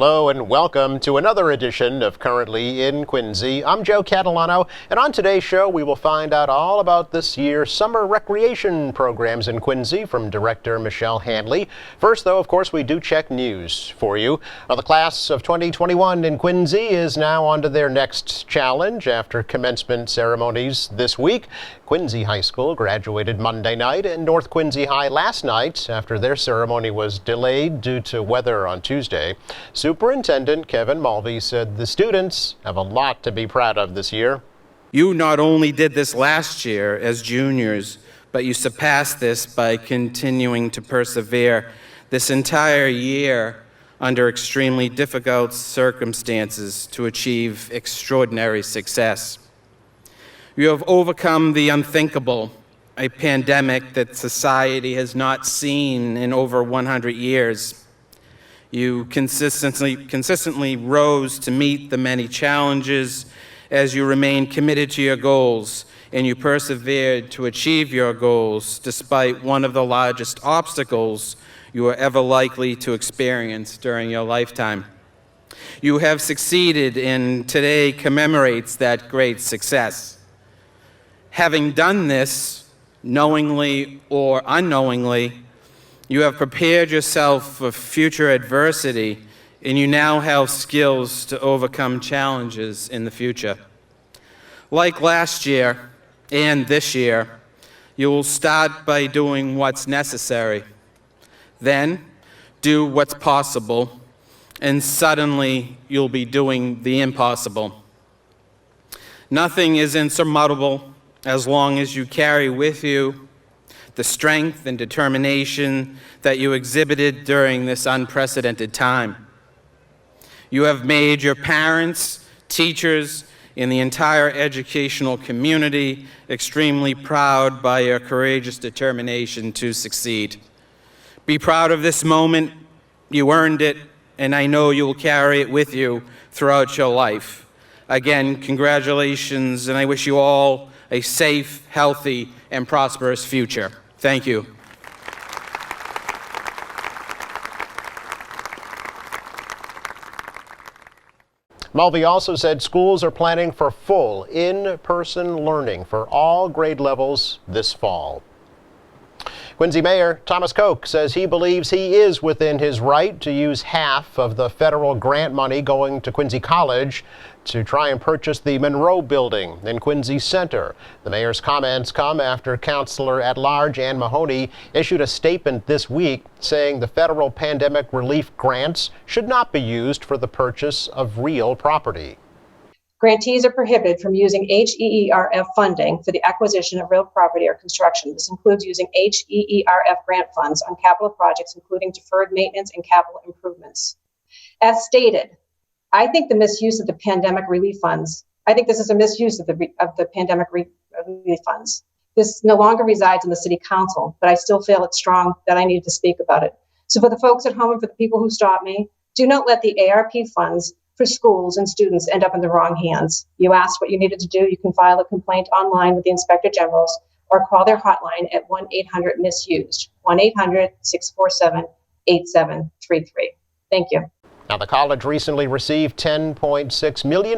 Hello and welcome to another edition of Currently in Quincy. I'm Joe Catalano, and on today's show we will find out all about this year's summer recreation programs in Quincy from Director Michelle Handley. First, though, of course, we do check news for you. Well, the class of 2021 in Quincy is now on to their next challenge after commencement ceremonies this week. Quincy High School graduated Monday night and North Quincy High last night after their ceremony was delayed due to weather on Tuesday. Superintendent Kevin Mulvey said the students have a lot to be proud of this year. You not only did this last year as juniors, but you surpassed this by continuing to persevere this entire year under extremely difficult circumstances to achieve extraordinary success. You have overcome the unthinkable, a pandemic that society has not seen in over 100 years. You consistently rose to meet the many challenges as you remained committed to your goals, and you persevered to achieve your goals despite one of the largest obstacles you are ever likely to experience during your lifetime. You have succeeded, and today commemorates that great success. Having done this, knowingly or unknowingly, you have prepared yourself for future adversity, and you now have skills to overcome challenges in the future. Like last year and this year, you will start by doing what's necessary, then do what's possible, and suddenly you'll be doing the impossible. Nothing is insurmountable as long as you carry with you the strength and determination that you exhibited during this unprecedented time. You have made your parents, teachers, and the entire educational community extremely proud by your courageous determination to succeed. Be proud of this moment. You earned it, and I know you will carry it with you throughout your life. Again, congratulations, and I wish you all a safe, healthy, and prosperous future. Thank you. Mulvey also said schools are planning for full in-person learning for all grade levels this fall. Quincy Mayor Thomas Koch says he believes he is within his right to use half of the federal grant money going to Quincy College to try and purchase the Monroe Building in Quincy Center. The mayor's comments come after Counselor-at-Large Ann Mahoney issued a statement this week saying the federal pandemic relief grants should not be used for the purchase of real property. Grantees are prohibited from using HEERF funding for the acquisition of real property or construction. This includes using HEERF grant funds on capital projects, including deferred maintenance and capital improvements. As stated, I think the misuse of the pandemic relief funds, I think this is a misuse of the pandemic relief funds. This no longer resides in the city council, but I still feel it's strong that I needed to speak about it. So for the folks at home and for the people who stop me, do not let the ARP funds for schools and students end up in the wrong hands. You asked what you needed to do. You can file a complaint online with the Inspector Generals or call their hotline at 1-800-MISUSED, 1-800-647-8733. Thank you. Now, the college recently received $10.6 million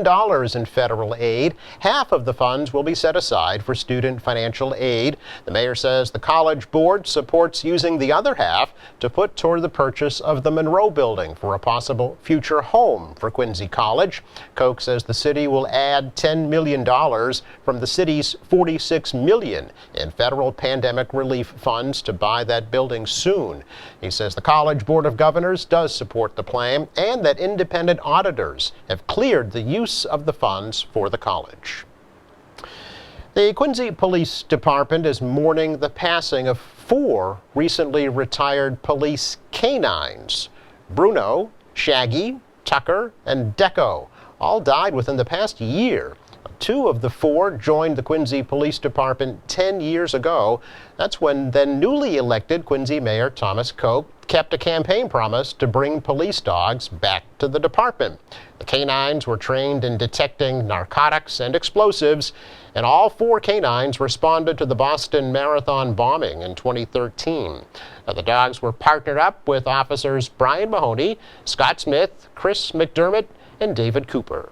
in federal aid. Half of the funds will be set aside for student financial aid. The mayor says the college board supports using the other half to put toward the purchase of the Monroe Building for a possible future home for Quincy College. Koch says the city will add $10 million from the city's $46 million in federal pandemic relief funds to buy that building soon. He says the College Board of Governors does support the plan and that independent auditors have cleared the use of the funds for the college. The Quincy Police Department is mourning the passing of 4 recently retired police canines. Bruno, Shaggy, Tucker, and Deco all died within the past year. 2 of the 4 joined the Quincy Police Department 10 years ago. That's when then newly elected Quincy Mayor Thomas Koch kept a campaign promise to bring police dogs back to the department. The canines were trained in detecting narcotics and explosives, and all 4 canines responded to the Boston Marathon bombing in 2013. Now, the dogs were partnered up with officers Brian Mahoney, Scott Smith, Chris McDermott, and David Cooper.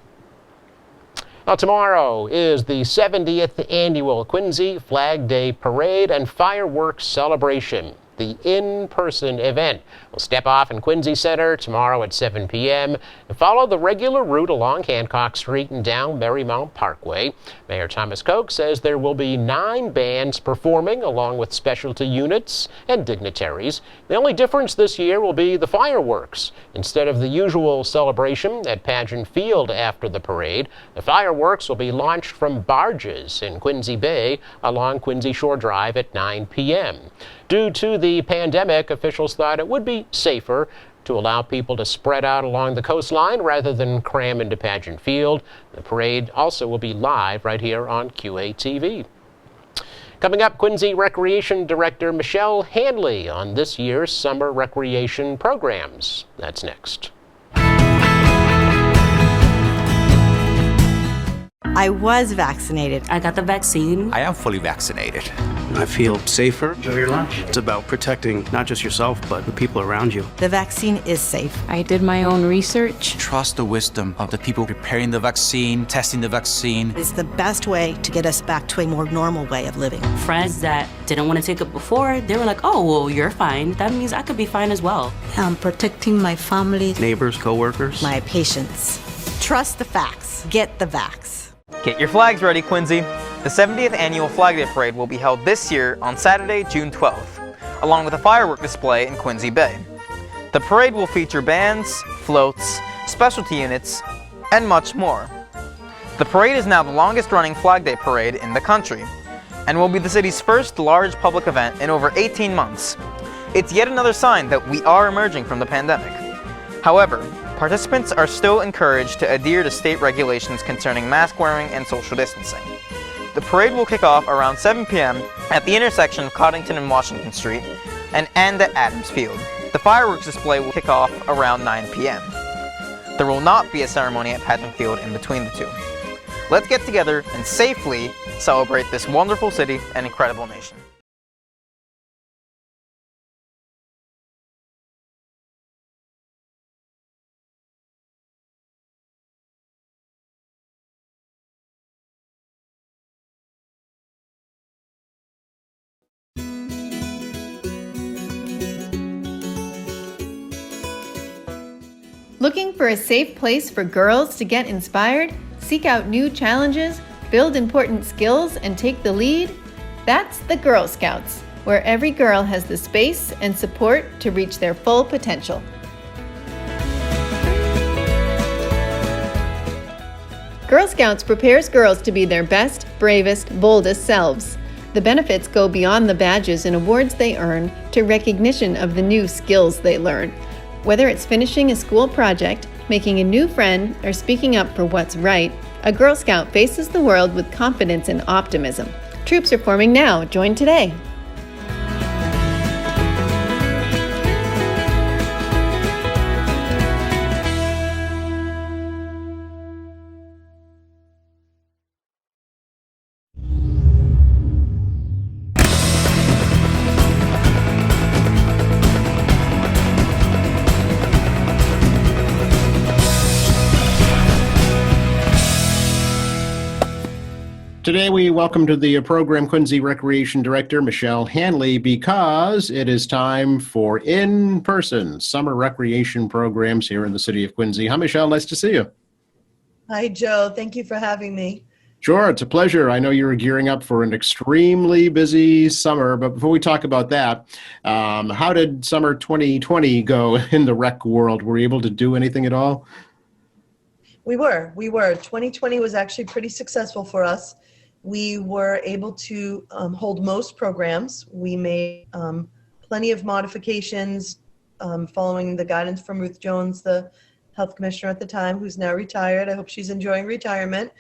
Now, tomorrow is the 70th annual Quincy Flag Day Parade and Fireworks Celebration. The in-person event will step off in Quincy Center tomorrow at 7 p.m. and follow the regular route along Hancock Street and down Marymount Parkway. Mayor Thomas Koch says there will be 9 bands performing along with specialty units and dignitaries. The only difference this year will be the fireworks. Instead of the usual celebration at Pageant Field after the parade, the fireworks will be launched from barges in Quincy Bay along Quincy Shore Drive at 9 p.m. Due to the pandemic, officials thought it would be safer to allow people to spread out along the coastline rather than cram into Pageant Field. The parade also will be live right here on QATV. Coming up, Quincy Recreation Director Michelle Hanley on this year's summer recreation programs. That's next. I was vaccinated. I got the vaccine. I am fully vaccinated. I feel safer. Enjoy your lunch. It's about protecting not just yourself, but the people around you. The vaccine is safe. I did my own research. Trust the wisdom of the people preparing the vaccine, testing the vaccine. It's the best way to get us back to a more normal way of living. Friends that didn't want to take it before, they were like, oh, well, you're fine. That means I could be fine as well. I'm protecting my family, Neighbors, coworkers. my patients. Trust the facts. Get the vax. Get your flags ready, Quincy. The 70th Annual Flag Day Parade will be held this year on Saturday, June 12th, along with a firework display in Quincy Bay. The parade will feature bands, floats, specialty units, and much more. The parade is now the longest-running Flag Day parade in the country, and will be the city's first large public event in over 18 months. It's yet another sign that we are emerging from the pandemic. However, participants are still encouraged to adhere to state regulations concerning mask wearing and social distancing. The parade will kick off around 7 p.m. at the intersection of Coddington and Washington Street and end at Adams Field. The fireworks display will kick off around 9 p.m. There will not be a ceremony at Pageant Field in between the two. Let's get together and safely celebrate this wonderful city and incredible nation. Looking for a safe place for girls to get inspired, seek out new challenges, build important skills, and take the lead? That's the Girl Scouts, where every girl has the space and support to reach their full potential. Girl Scouts prepares girls to be their best, bravest, boldest selves. The benefits go beyond the badges and awards they earn to recognition of the new skills they learn. Whether it's finishing a school project, making a new friend, or speaking up for what's right, a Girl Scout faces the world with confidence and optimism. Troops are forming now. Join today. Today we welcome to the program Quincy Recreation Director Michelle Hanley because it is time for in-person summer recreation programs here in the city of Quincy. Hi, Michelle. Nice to see you. Hi, Joe. Thank you for having me. Sure, it's a pleasure. I know you're gearing up for an extremely busy summer, but before we talk about that, how did summer 2020 go in the rec world? Were you able to do anything at all? We were. 2020 was actually pretty successful for us. We were able to hold most programs. We made plenty of modifications following the guidance from Ruth Jones, the health commissioner at the time, who's now retired. I hope she's enjoying retirement.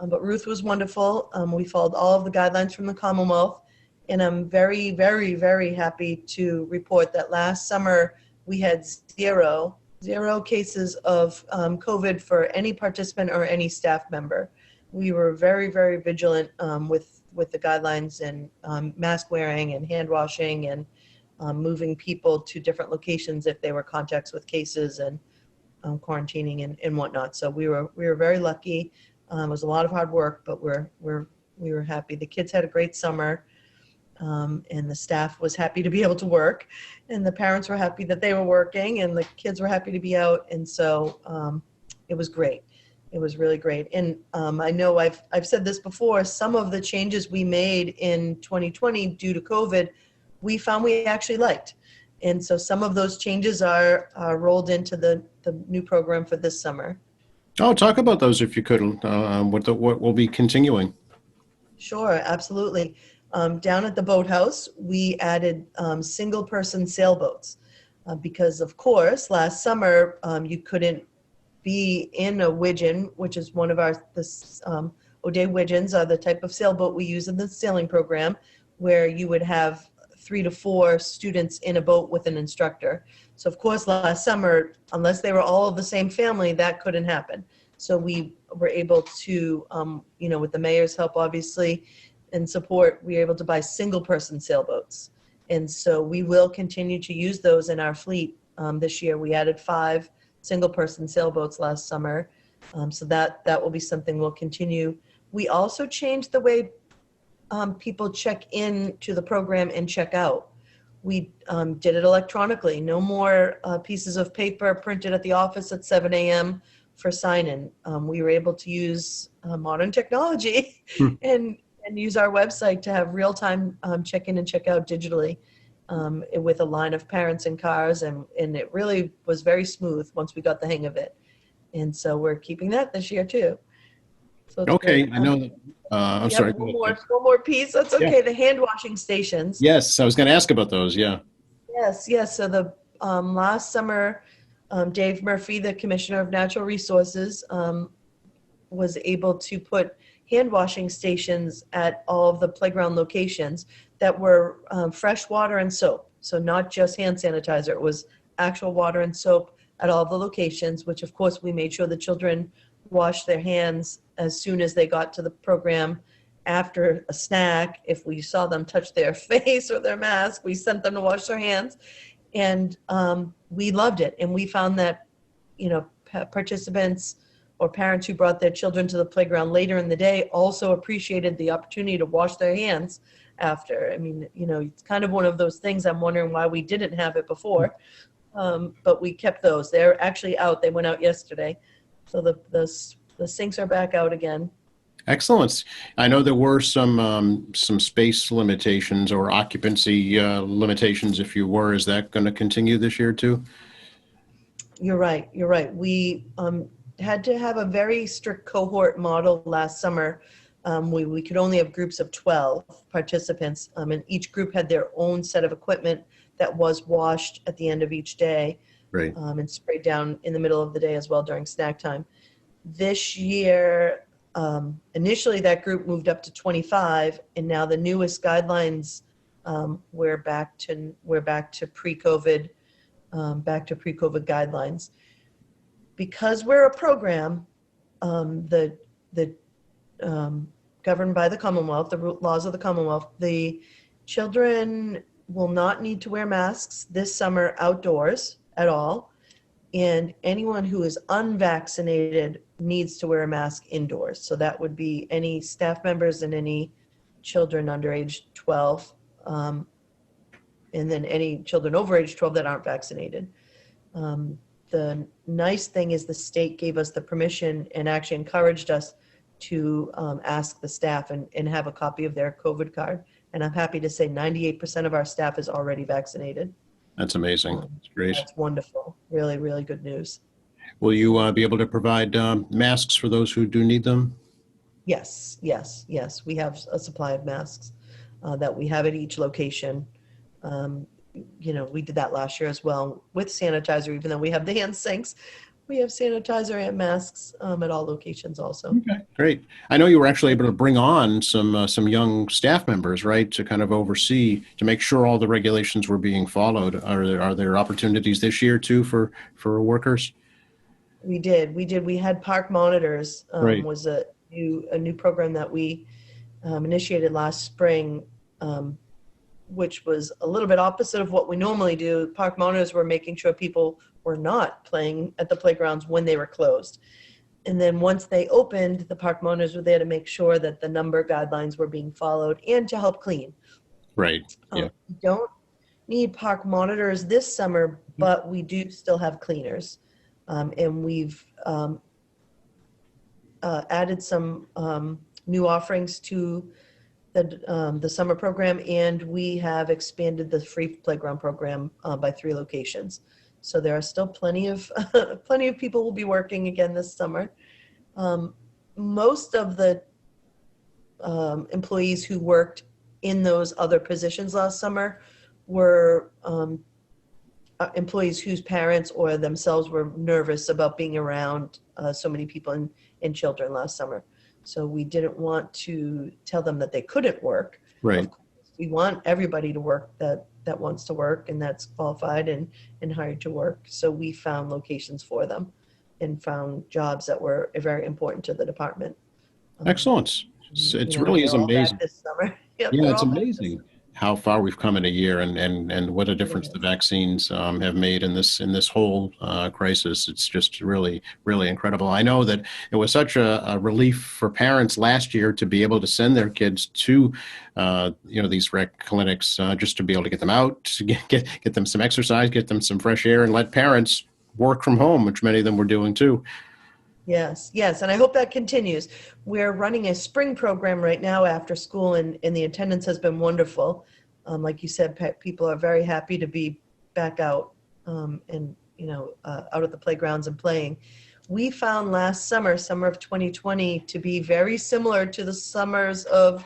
But Ruth was wonderful. We followed all of the guidelines from the Commonwealth. And I'm very, very, very happy to report that last summer we had zero cases of COVID for any participant or any staff member. We were very, very vigilant with the guidelines and mask wearing and hand washing and moving people to different locations if they were contacts with cases and quarantining and whatnot. So we were very lucky. It was a lot of hard work, but we were happy. The kids had a great summer. And the staff was happy to be able to work, and the parents were happy that they were working, and the kids were happy to be out. And so it was great. It was really great. And I know I've said this before, some of the changes we made in 2020 due to COVID, we found we actually liked. And so some of those changes are rolled into the new program for this summer. Oh, talk about those if you could, what will be continuing. Sure, absolutely. Down at the boathouse, we added single-person sailboats because, of course, last summer you couldn't be in a widgeon, which is one of O'Day widgeons are the type of sailboat we use in the sailing program, where you would have 3 to 4 students in a boat with an instructor. So, of course, last summer, unless they were all of the same family, that couldn't happen. So we were able to, with the mayor's help, obviously, and support, we were able to buy single-person sailboats. And so we will continue to use those in our fleet this year. We added 5 single-person sailboats last summer. So that will be something we'll continue. We also changed the way people check in to the program and check out. We did it electronically. No more pieces of paper printed at the office at 7 a.m. for sign-in. We were able to use modern technology and use our website to have real-time check-in and check-out digitally with a line of parents in cars, and it really was very smooth once we got the hang of it. And so we're keeping that this year too. So okay, great. I know. I'm sorry. One more piece. That's okay. Yeah. The hand washing stations. Yes, I was going to ask about those. Yeah. Yes. So the last summer, Dave Murphy, the Commissioner of Natural Resources, was able to put hand washing stations at all of the playground locations that were fresh water and soap. So not just hand sanitizer, it was actual water and soap at all the locations, which of course we made sure the children washed their hands as soon as they got to the program. After a snack, if we saw them touch their face or their mask, we sent them to wash their hands. And we loved it. And we found that, participants or parents who brought their children to the playground later in the day also appreciated the opportunity to wash their hands after. I mean, it's kind of one of those things I'm wondering why we didn't have it before, but we kept those. They're actually out. They went out yesterday. So the sinks are back out again. Excellent. I know there were some space limitations or occupancy limitations, if you were. Is that going to continue this year too? You're right. We had to have a very strict cohort model last summer. We could only have groups of 12 participants, and each group had their own set of equipment that was washed at the end of each day. Right. And sprayed down in the middle of the day as well during snack time. This year, initially that group moved up to 25, and now the newest guidelines, we're back to pre-COVID, guidelines. Because we're a program, governed by the Commonwealth, the laws of the Commonwealth, the children will not need to wear masks this summer outdoors at all. And anyone who is unvaccinated needs to wear a mask indoors. So that would be any staff members and any children under age 12, and then any children over age 12 that aren't vaccinated. The nice thing is the state gave us the permission and actually encouraged us to ask the staff and have a copy of their COVID card. And I'm happy to say 98% of our staff is already vaccinated. That's amazing. That's great. That's wonderful. Really, really good news. Will you be able to provide masks for those who do need them? Yes. We have a supply of masks that we have at each location. We did that last year as well with sanitizer, even though we have the hand sinks. We have sanitizer and masks at all locations also. Okay, great. I know you were actually able to bring on some young staff members, right, to kind of oversee, to make sure all the regulations were being followed. Are there opportunities this year too for workers? We did. We had park monitors. Right. Was a new program that we initiated last spring, which was a little bit opposite of what we normally do. Park monitors were making sure people were not playing at the playgrounds when they were closed. And then once they opened, the park monitors were there to make sure that the number guidelines were being followed and to help clean. Right. Yeah. We don't need park monitors this summer, but we do still have cleaners. And we've added some new offerings to the summer program, and we have expanded the free playground program by 3 locations. So there are still plenty of people will be working again this summer. Most of the employees who worked in those other positions last summer were employees whose parents or themselves were nervous about being around so many people and children last summer. So we didn't want to tell them that they couldn't work. Right. Of course, we want everybody to work that wants to work and that's qualified and hired to work. So we found locations for them and found jobs that were very important to the department. Excellent. It really is they're all back amazing. this summer. Yep, Yeah, they're it's all back this amazing summer. how far we've come in a year, and what a difference the vaccines have made in this whole crisis. It's just really, really incredible. I know that it was such a relief for parents last year to be able to send their kids to these rec clinics, just to be able to get them out, to get them some exercise, get them some fresh air, and let parents work from home, which many of them were doing too. Yes, and I hope that continues. We're running a spring program right now after school, and the attendance has been wonderful. Like you said, people are very happy to be back out and out at the playgrounds and playing. We found last summer of 2020, to be very similar to the summers of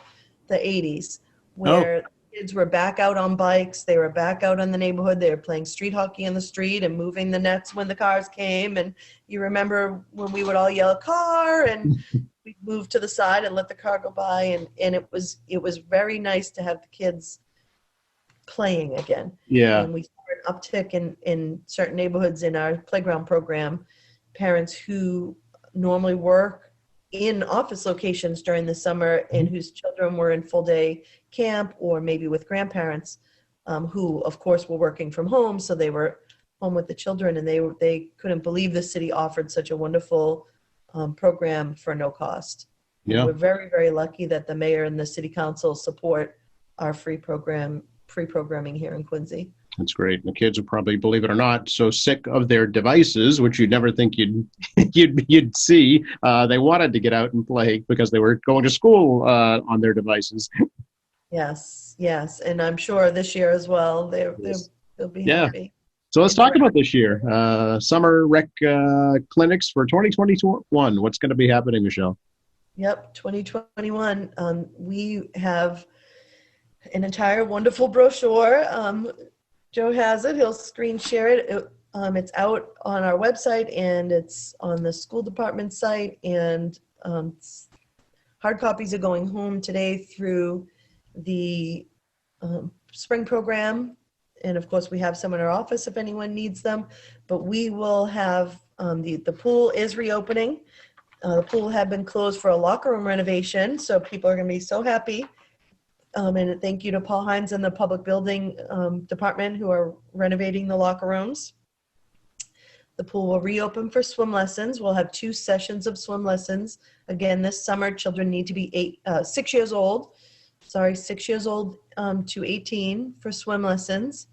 the 80s, where kids were back out on bikes, they were back out in the neighborhood, they were playing street hockey in the street and moving the nets when the cars came. And you remember when we would all yell car and we'd move to the side and let the car go by, and it was very nice to have the kids playing again. Yeah. And we saw an uptick in certain neighborhoods in our playground program. Parents who normally work in office locations during the summer and whose children were in full day camp or maybe with grandparents, who of course were working from home, so they were home with the children, and they couldn't believe the city offered such a wonderful program for no cost. Yeah. We're very, very lucky that the mayor and the city council support our free programming here in Quincy. That's great. The kids are probably, believe it or not, so sick of their devices, which you'd never think you'd see. They wanted to get out and play because they were going to school on their devices. Yes, and I'm sure this year as well they'll be happy. So let's talk about this year. Summer rec clinics for 2021. What's going to be happening, Michelle? Yep, 2021. We have an entire wonderful brochure. Joe has it. He'll screen share it. It's out on our website and it's on the school department site, and hard copies are going home today through the spring program. And of course, we have some in our office if anyone needs them. But we will have the pool is reopening. The pool had been closed for a locker room renovation, so people are going to be so happy. And thank you to Paul Hines and the public building department who are renovating the locker rooms. The pool will reopen for swim lessons. We'll have 2 sessions of swim lessons. Again, this summer, children need to be 6 years old. 6 years old to 18 for swim lessons.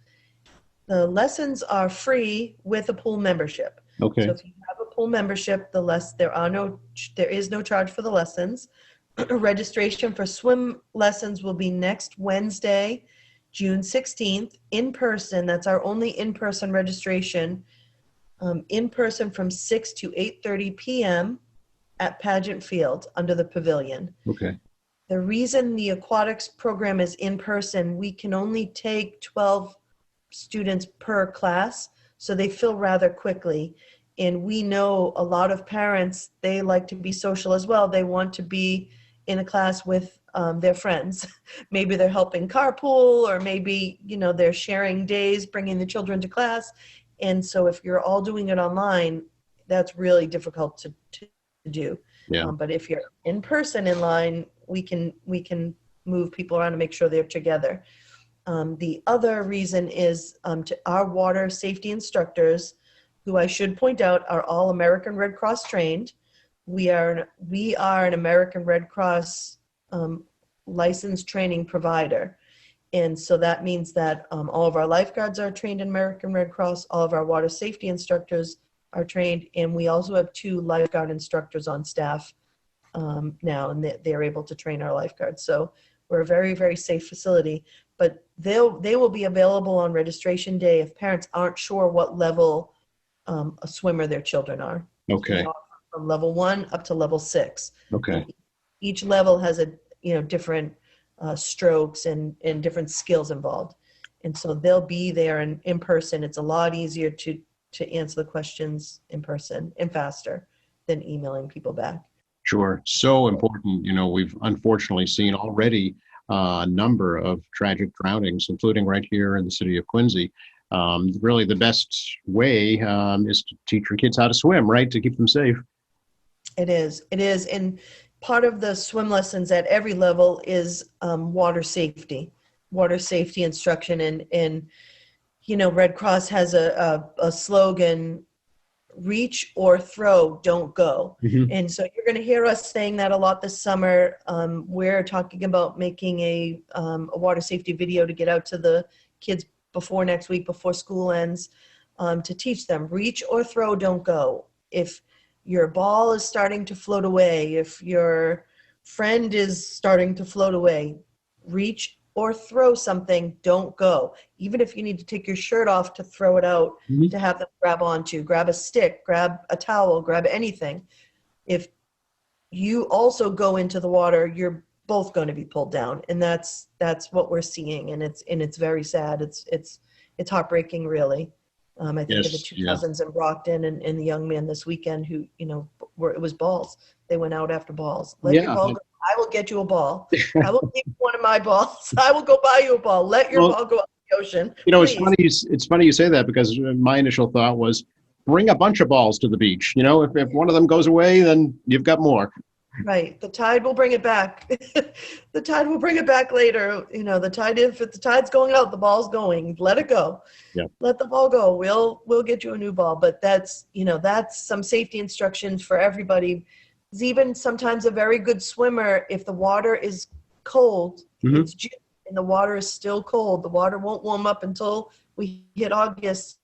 The lessons are free with a pool membership. Okay. So if you have a pool membership, there is no charge for the lessons. Registration for swim lessons will be next Wednesday, June 16th, in person. That's our only in-person registration. In person from 6 to 8:30 p.m. at Pageant Field under the pavilion. Okay. The reason the aquatics program is in person, we can only take 12 students per class, so they fill rather quickly. And we know a lot of parents, they like to be social as well. They want to be in a class with their friends. Maybe they're helping carpool, or maybe, they're sharing days, bringing the children to class. And so if you're all doing it online, that's really difficult to do. Yeah. But if you're in person in line, we can move people around to make sure they're together. The other reason is to our water safety instructors, who I should point out are all American Red Cross trained. We are an American Red Cross licensed training provider. And so that means that all of our lifeguards are trained in American Red Cross, all of our water safety instructors are trained, and we also have 2 lifeguard instructors on staff now, and they're able to train our lifeguards. So we're a very, very safe facility, but they will be available on registration day if parents aren't sure what level a swimmer their children are. Okay. From level 1 up to level 6. Okay. Each level has a different strokes and different skills involved, and so they'll be there in person. It's a lot easier to answer the questions in person and faster than emailing people back. Sure. So important. We've unfortunately seen already a number of tragic drownings, including right here in the city of Quincy. Really, the best way is to teach your kids how to swim, right? To keep them safe. It is. And part of the swim lessons at every level is water safety instruction. And Red Cross has a slogan, reach or throw, don't go. Mm-hmm. And so you're going to hear us saying that a lot this summer. We're talking about making a water safety video to get out to the kids before next week, before school ends, to teach them, reach or throw, don't go. If your ball is starting to float away, if your friend is starting to float away, reach or throw something, don't go. Even if you need to take your shirt off to throw it out, Mm-hmm. to have them grab onto, grab a stick, grab a towel, grab anything. If you also go into the water, you're both going to be pulled down. And that's what we're seeing. And it's very sad. It's heartbreaking, really. I think of the 2 cousins in Brockton and the young man this weekend who, it was balls. They went out after balls. Let your ball go. I will get you a ball. I will give you one of my balls. I will go buy you a ball. Let your ball go out in the ocean. It's funny you say that, because my initial thought was bring a bunch of balls to the beach. If one of them goes away, then you've got more. Right. The tide will bring it back. The tide will bring it back later. If the tide's going out, the ball's going. Let it go. Yeah. Let the ball go. We'll get you a new ball. But that's some safety instructions for everybody. Because even sometimes a very good swimmer, if the water is cold, Mm-hmm. it's June and the water is still cold. The water won't warm up until we hit August.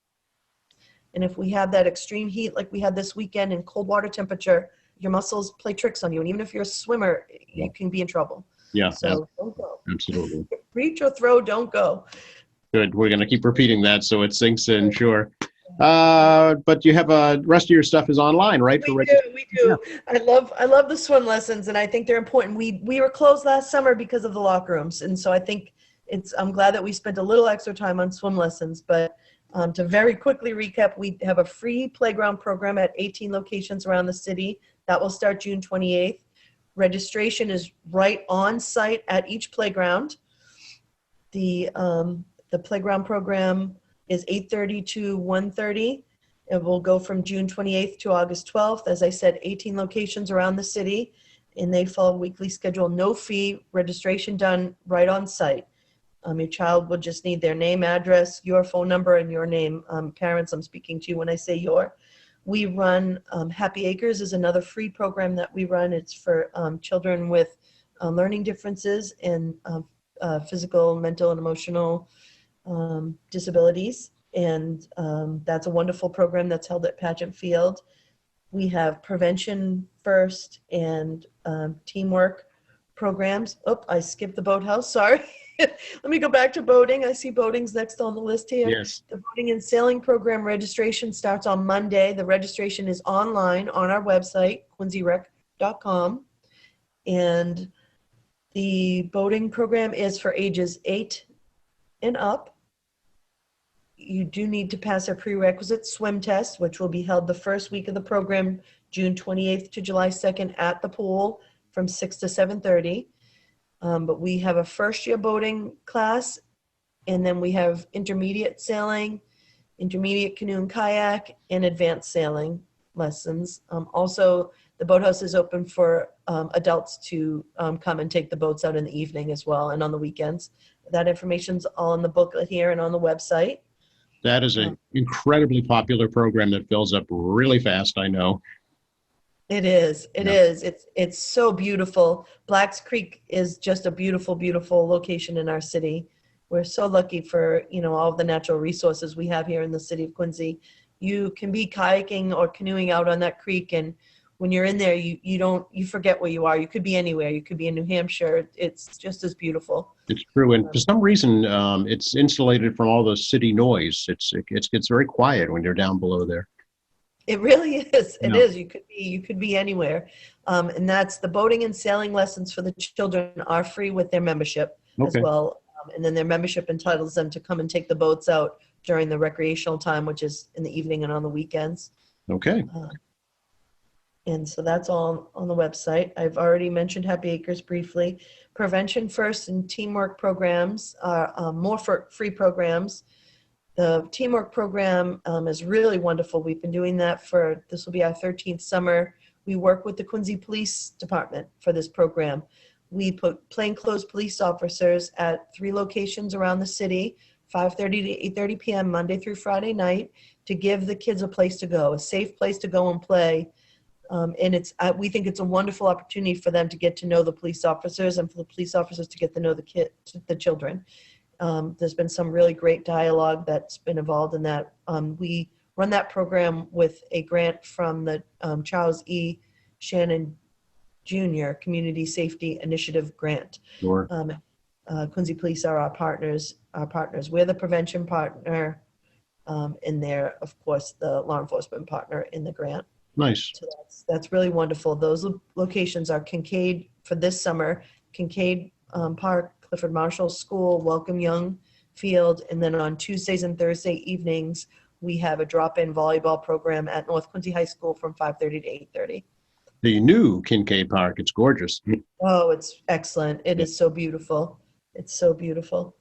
And if we have that extreme heat like we had this weekend and cold water temperature, your muscles play tricks on you. And even if you're a swimmer, you can be in trouble. Yeah. So don't go. Absolutely. Reach or throw, don't go. Good. We're going to keep repeating that so it sinks in. Sure. But you have rest of your stuff is online, right? We do. I love the swim lessons, and I think they're important. We were closed last summer because of the locker rooms, and so I think I'm glad that we spent a little extra time on swim lessons. But to very quickly recap, we have a free playground program at 18 locations around the city. That will start June 28th. Registration is right on site at each playground. The playground program is 8:30 to 1:30. It will go from June 28th to August 12th. As I said, 18 locations around the city, and they follow a weekly schedule, no fee, registration done right on site. Your child will just need their name, address, your phone number, and your name. Parents, I'm speaking to you when I say your. We run Happy Acres is another free program that we run. It's for children with learning differences and physical, mental, and emotional disabilities. And that's a wonderful program that's held at Pageant Field. We have Prevention First and teamwork programs. Oh, I skipped the boathouse, sorry. Let me go back to boating. I see boating's next on the list here. Yes. The boating and sailing program registration starts on Monday. The registration is online on our website, quincyrec.com. And the boating program is for ages 8 and up. you do need to pass a prerequisite swim test, which will be held the first week of the program, June 28th to July 2nd at the pool from 6 to 7:30. But we have a first-year boating class, and then we have intermediate sailing, intermediate canoe and kayak, and advanced sailing lessons. Also, the boathouse is open for adults to come and take the boats out in the evening as well, and on the weekends. That information's all in the booklet here and on the website. That is an incredibly popular program that fills up really fast, I know. It is. It is. It's so beautiful. Blacks Creek is just a beautiful, beautiful location in our city. We're so lucky for, all of the natural resources we have here in the city of Quincy. You can be kayaking or canoeing out on that creek, and when you're in there, you forget where you are. You could be anywhere. You could be in New Hampshire. It's just as beautiful. It's true, and for some reason, it's insulated from all the city noise. It gets very quiet when you're down below there. It really is. It Yeah. is. You could be anywhere, and that's the boating and sailing lessons for the children are free with their membership as Okay. well, and then their membership entitles them to come and take the boats out during the recreational time, which is in the evening and on the weekends. Okay. And so that's all on the website. I've already mentioned Happy Acres briefly. Prevention First and Teamwork programs are more for free programs. The Teamwork program is really wonderful. We've been doing that this will be our 13th summer. We work with the Quincy Police Department for this program. We put plainclothes police officers at 3 locations around the city, 5:30 to 8:30 p.m. Monday through Friday night, to give the kids a place to go, a safe place to go and play. And we think it's a wonderful opportunity for them to get to know the police officers and for the police officers to get to know the children. There's been some really great dialogue that's been involved in that. We run that program with a grant from the Charles E. Shannon Jr. Community Safety Initiative Grant. Sure. Quincy Police are our partners. We're the prevention partner, and they're, of course, the law enforcement partner in the grant. Nice. So that's really wonderful. Those locations are Kincaid for this summer, Kincaid Park, Clifford Marshall School, Welcome Young Field, and then on Tuesdays and Thursday evenings, we have a drop-in volleyball program at North Quincy High School from 5:30 to 8:30. The new Kincaid Park, it's gorgeous. Oh, it's excellent. It is so beautiful. It's so beautiful.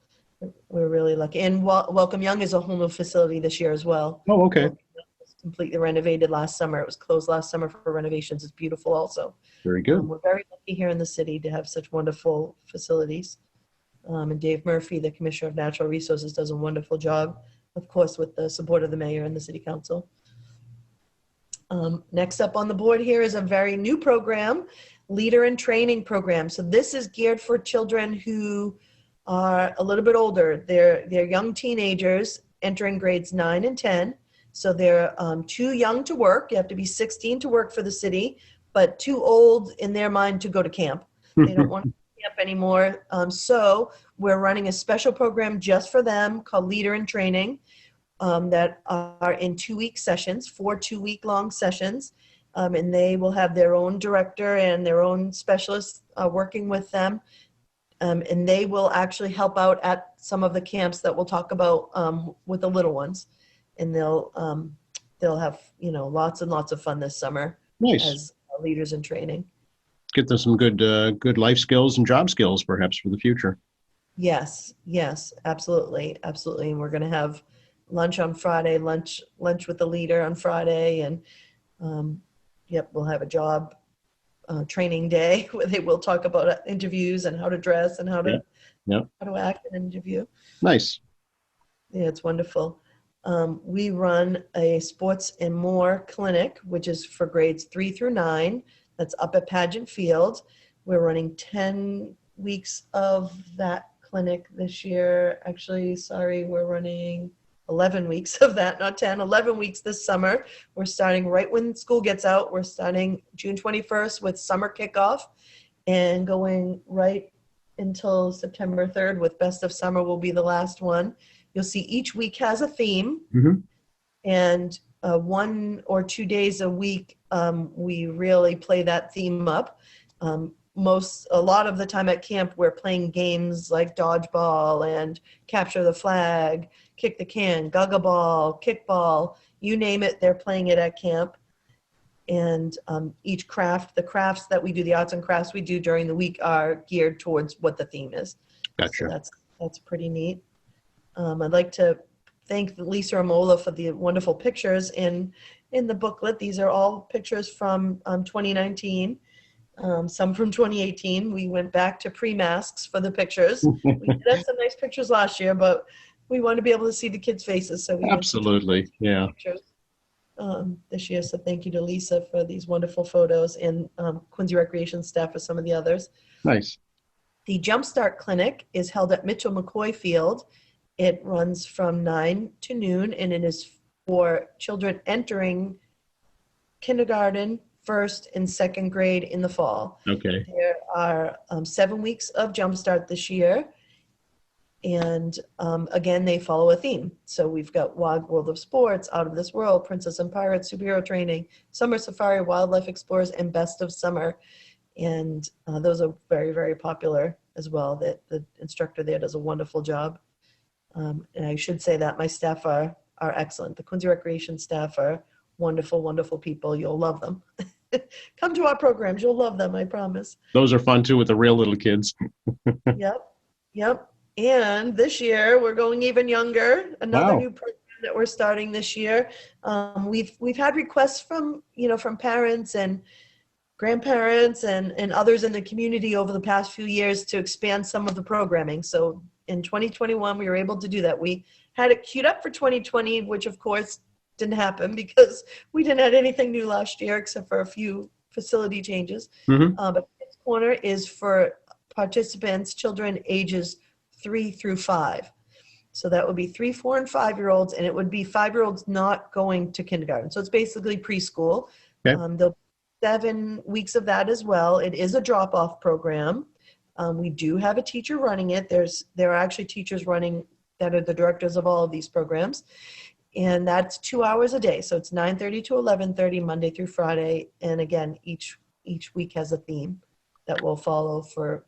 We're really lucky. And Welcome Young is a whole new facility this year as well. Oh, okay. Completely renovated last summer. It was closed last summer for renovations. It's beautiful also. Very good. We're very lucky here in the city to have such wonderful facilities. And Dave Murphy, the Commissioner of Natural Resources, does a wonderful job, of course, with the support of the mayor and the city council. Next up on the board here is a very new program, Leader in Training program. So this is geared for children who are a little bit older. They're young teenagers entering grades 9 and 10. So they're too young to work. You have to be 16 to work for the city, but too old in their mind to go to camp. They don't want to go to camp anymore. So we're running a special program just for them called Leader in Training that are in 2-week sessions, 4 2-week-long sessions. And they will have their own director and their own specialists working with them. And they will actually help out at some of the camps that we'll talk about with the little ones. And they'll have lots and lots of fun this summer. Nice. As leaders in training. Get them some good life skills and job skills, perhaps, for the future. Yes, absolutely. And we're going to have lunch on Friday, lunch with the leader on Friday, and we'll have a job training day where they will talk about interviews and how to dress and how to act in an interview. Nice. Yeah, it's wonderful. We run a sports and more clinic, which is for grades 3 through 9. That's up at Pageant Field. We're running 10 weeks of that clinic this year. Actually, we're running 11 weeks of that, not 10, 11 weeks this summer. We're starting right when school gets out. We're starting June 21st with summer kickoff and going right until September 3rd with Best of Summer will be the last one. You'll see each week has a theme, and 1 or 2 days a week, we really play that theme up. A lot of the time at camp, we're playing games like dodgeball and capture the flag, kick the can, gaga ball, kickball, you name it, they're playing it at camp. And each craft, the crafts that we do, the arts and crafts we do during the week are geared towards what the theme is. Gotcha. So that's pretty neat. I'd like to thank Lisa Amola for the wonderful pictures in the booklet. These are all pictures from 2019, some from 2018. We went back to pre-masks for the pictures. We did have some nice pictures last year, but we want to be able to see the kids' faces. So we Absolutely, yeah. pictures this year. So thank you to Lisa for these wonderful photos, and Quincy Recreation staff for some of the others. Nice. The Jumpstart Clinic is held at Mitchell McCoy Field. It runs from 9 to noon, and it is for children entering kindergarten, first and second grade in the fall. Okay. There are 7 weeks of Jumpstart this year. And again, they follow a theme. So we've got WOG World of Sports, Out of This World, Princess and Pirates, Superhero Training, Summer Safari, Wildlife Explorers, and Best of Summer. And those are very, very popular as well. The instructor there does a wonderful job. And I should say that my staff are excellent. The Quincy Recreation staff are wonderful, wonderful people. You'll love them. Come to our programs. You'll love them, I promise. Those are fun too with the real little kids. Yep. And this year we're going even younger. Another Wow. new program that we're starting this year. We've had requests from parents and grandparents and others in the community over the past few years to expand some of the programming. So in 2021 we were able to do that. We had it queued up for 2020, which of course didn't happen because we didn't have anything new last year except for a few facility changes. But Kids Corner is for participants, children ages 3 through 5. So that would be 3, 4, and 5-year-olds, and it would be 5-year-olds not going to kindergarten. So it's basically preschool. Okay. There'll be 7 weeks of that as well. It is a drop-off program. We do have a teacher running it. There are actually teachers running that are the directors of all of these programs. And that's 2 hours a day. So it's 9:30 to 11:30, Monday through Friday. And again, each week has a theme that we'll follow for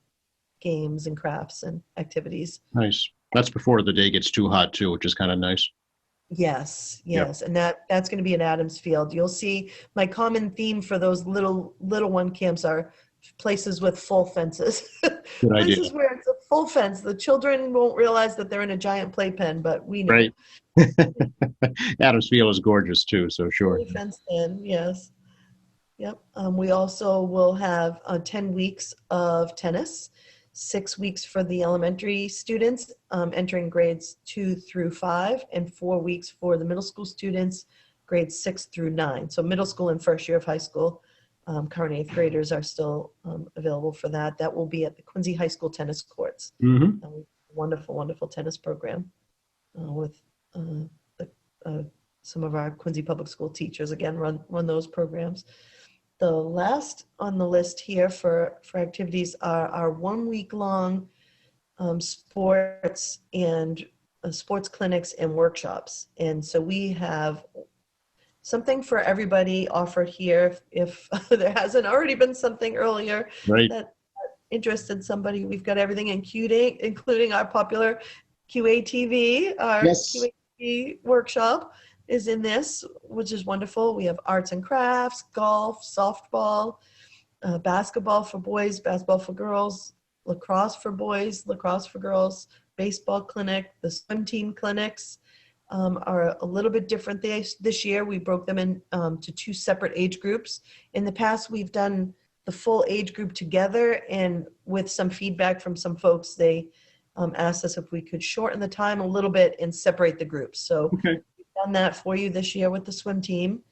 games and crafts and activities. Nice. That's before the day gets too hot too, which is kind of nice. Yes. And that's going to be in Adams Field. You'll see my common theme for those little one camps are places with full fences. Good idea. Places where it's a full fence. The children won't realize that they're in a giant playpen, but we know. Right. Adams Field is gorgeous too, so sure. Fully fenced in, yes. Yep. We also will have 10 weeks of tennis, 6 weeks for the elementary students entering grades 2 through 5, and 4 weeks for the middle school students, grades 6 through 9. So middle school and first year of high school. Current 8th graders are still available for that. That will be at the Quincy High School tennis courts. Wonderful, wonderful tennis program with some of our Quincy Public School teachers, again, run those programs. The last on the list here for activities are our 1 week long sports and sports clinics and workshops. And so we have something for everybody offered here. If there hasn't already been something earlier that interested somebody, we've got everything including our popular QATV. Our QATV workshop is in this, which is wonderful. We have arts and crafts, golf, softball, basketball for boys, basketball for girls, lacrosse for boys, lacrosse for girls, baseball clinic. The swim team clinics are a little bit different this year. We broke them in to 2 separate age groups. In the past, we've done the full age group together, and with some feedback from some folks, they asked us if we could shorten the time a little bit and separate the groups. So we've done that for you this year with the swim team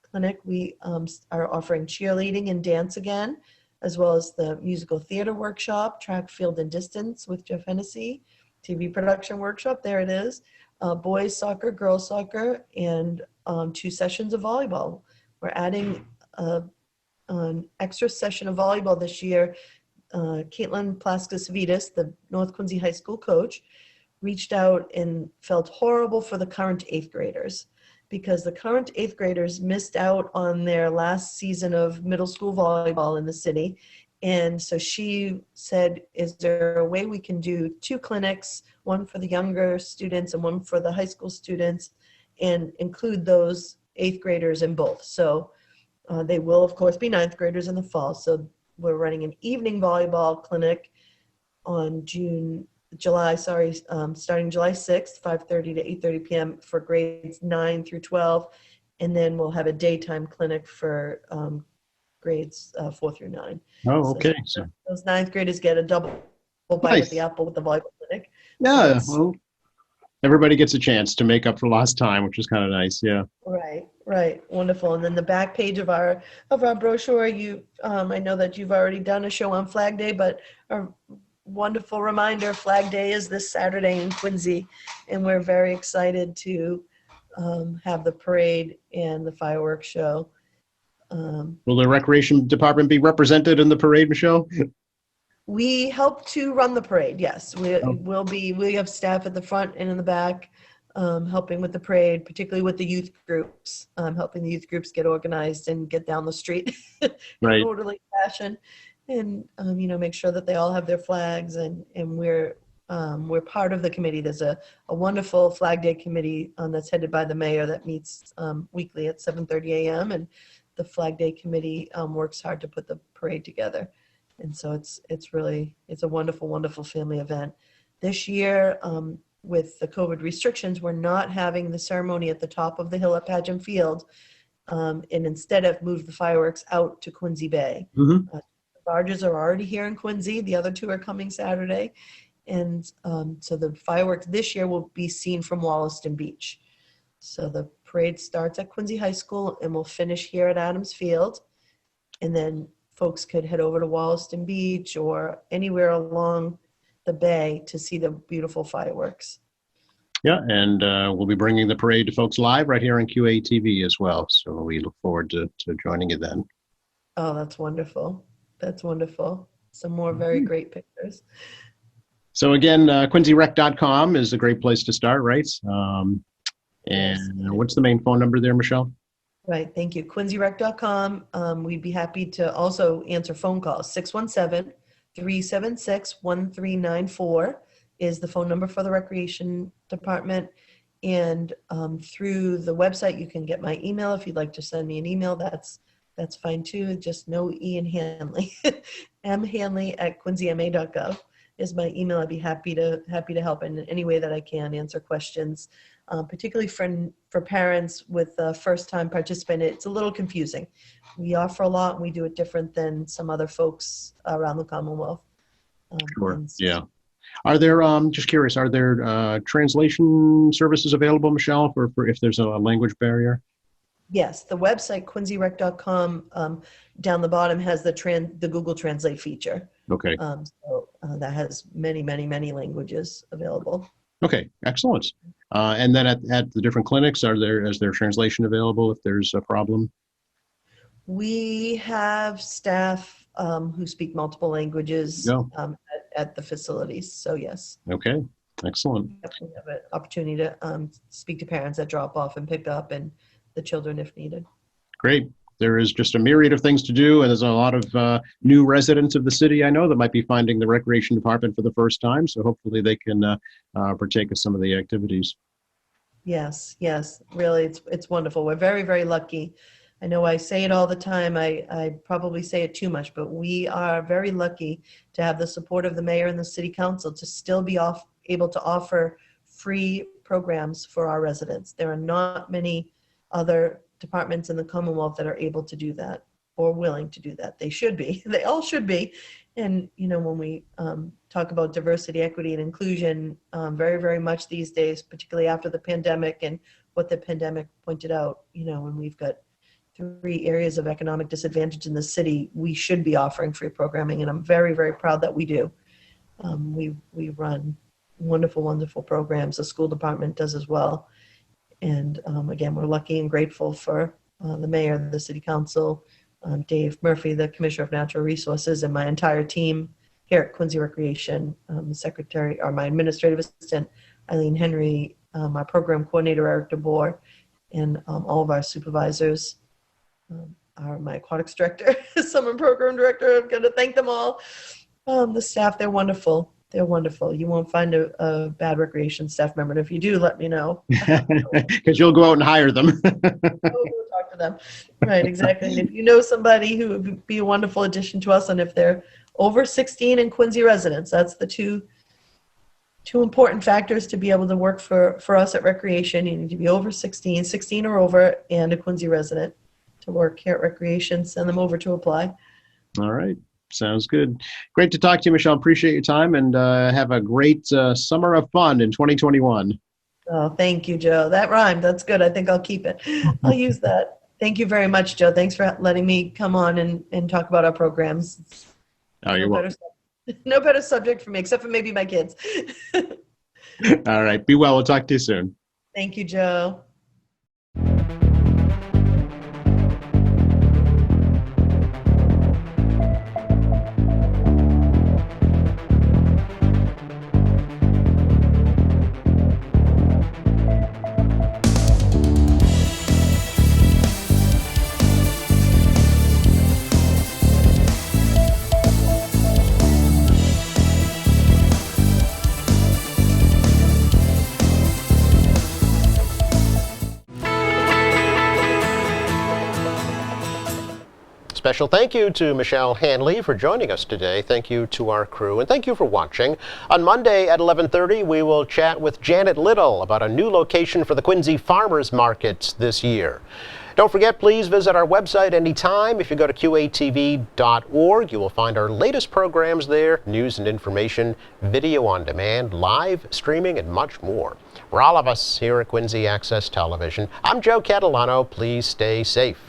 clinic. We are offering cheerleading and dance again, as well as the musical theater workshop, track, field, and distance with Jeff Hennessy, TV production workshop, there it is, boys soccer, girls soccer, and 2 sessions of volleyball. We're adding an extra session of volleyball this year. Caitlin Plaskis-Vitas, the North Quincy High School coach, reached out and felt horrible for the current 8th graders because the current 8th graders missed out on their last season of middle school volleyball in the city. And so she said, is there a way we can do 2 clinics, one for the younger students and one for the high school students, and include those 8th graders in both? So they will, of course, be 9th graders in the fall. So we're running an evening volleyball clinic on starting July 6th, 5:30 to 8:30 p.m. for grades 9 through 12. And then we'll have a daytime clinic for grades 4 through 9. Oh, okay. So those 9th graders get a double bite Nice. at the apple with the volleyball clinic. yeah, Yes. well, everybody gets a chance to make up for lost time, which is kind of nice. Yeah. Right. Wonderful. And then the back page of our brochure, I know that you've already done a show on Flag Day, but a wonderful reminder, Flag Day is this Saturday in Quincy, and we're very excited to have the parade and the fireworks show. Will the recreation department be represented in the parade, Michelle? We help to run the parade, yes. We have staff at the front and in the back helping with the parade, particularly with the youth groups, helping the youth groups get organized and get down the street Right. in orderly fashion, and make sure that they all have their flags, and we're part of the committee. There's a wonderful Flag Day committee that's headed by the mayor that meets weekly at 7:30 a.m. and the Flag Day committee works hard to put the parade together. And so it's a wonderful, wonderful family event. This year, with the COVID restrictions, we're not having the ceremony at the top of the hill at Pageant Field, and instead have moved the fireworks out to Quincy Bay. Mm-hmm. The barges are already here in Quincy. The other 2 are coming Saturday. And so the fireworks this year will be seen from Wollaston Beach. So the parade starts at Quincy High School and will finish here at Adams Field. And then folks could head over to Wollaston Beach or anywhere along the bay to see the beautiful fireworks. Yeah, and we'll be bringing the parade to folks live right here on QATV as well. So we look forward to joining you then. Oh, that's wonderful. That's wonderful. Some more very great pictures. So again, QuincyRec.com is a great place to start, right? And what's the main phone number there, Michelle? Right, thank you. QuincyRec.com. We'd be happy to also answer phone calls. 617-376-1394 is the phone number for the Recreation Department. And through the website, you can get my email. If you'd like to send me an email, that's fine too. Just no Ian Hanley. mhanley@quincyma.gov is my email. I'd be happy to help in any way that I can, answer questions. Particularly for parents with a first-time participant, it's a little confusing. We offer a lot, and we do it different than some other folks around the Commonwealth. Sure. Yeah. Are there, just curious, are there translation services available, Michelle, for if there's a language barrier? Yes, the website quincyRec.com down the bottom has the Google Translate feature. Okay. So that has many, many, many languages available. Okay, excellent. And then at the different clinics, is there translation available if there's a problem? We have staff who speak multiple languages at the facilities. So yes. Okay, excellent. We have an opportunity to speak to parents that drop off and pick up, and the children if needed. Great. There is just a myriad of things to do, and there's a lot of new residents of the city I know that might be finding the Recreation Department for the first time, so hopefully they can partake of some of the activities. Yes, really, it's wonderful. We're very, very lucky. I know I say it all the time. I probably say it too much, but we are very lucky to have the support of the mayor and the city council to still be able to offer free programs for our residents. There are not many other departments in the Commonwealth that are able to do that or willing to do that. They should be. They all should be. And, when we talk about diversity, equity, and inclusion, very, very much these days, particularly after the pandemic and what the pandemic pointed out, when we've got 3 areas of economic disadvantage in the city, we should be offering free programming. And I'm very, very proud that we do. We run wonderful, wonderful programs. The school department does as well. And again, we're lucky and grateful for the mayor, the city council, Dave Murphy, the Commissioner of Natural Resources, and my entire team here at Quincy Recreation, Secretary, or my administrative assistant, Eileen Henry, my program coordinator, Eric DeBoer, and all of our supervisors. my aquatics director, summer program director. I'm going to thank them all. The staff, they're wonderful. They're wonderful. You won't find a bad recreation staff member. And if you do, let me know. Because you'll go out and hire them. I'll go talk to them. Right, exactly. And if you know somebody who would be a wonderful addition to us, and if they're over 16 and Quincy residents, that's the two important factors to be able to work for us at Recreation. You need to be over 16 or over, and a Quincy resident to work here at Recreation. Send them over to apply. All right. Sounds good. Great to talk to you, Michelle. Appreciate your time, and have a great summer of fun in 2021. Oh, thank you, Joe. That rhymed. That's good. I think I'll keep it. I'll use that. Thank you very much, Joe. Thanks for letting me come on and talk about our programs. Oh, you're welcome. No better subject for me, except for maybe my kids. All right. Be well. We'll talk to you soon. Thank you, Joe. Special thank you to Michelle Hanley for joining us today. Thank you to our crew, and thank you for watching. On Monday at 11:30, we will chat with Janet Little about a new location for the Quincy Farmers Markets this year. Don't forget, please visit our website anytime. If you go to qatv.org, you will find our latest programs there, news and information, video on demand, live streaming, and much more. For all of us here at Quincy Access Television, I'm Joe Catalano. Please stay safe.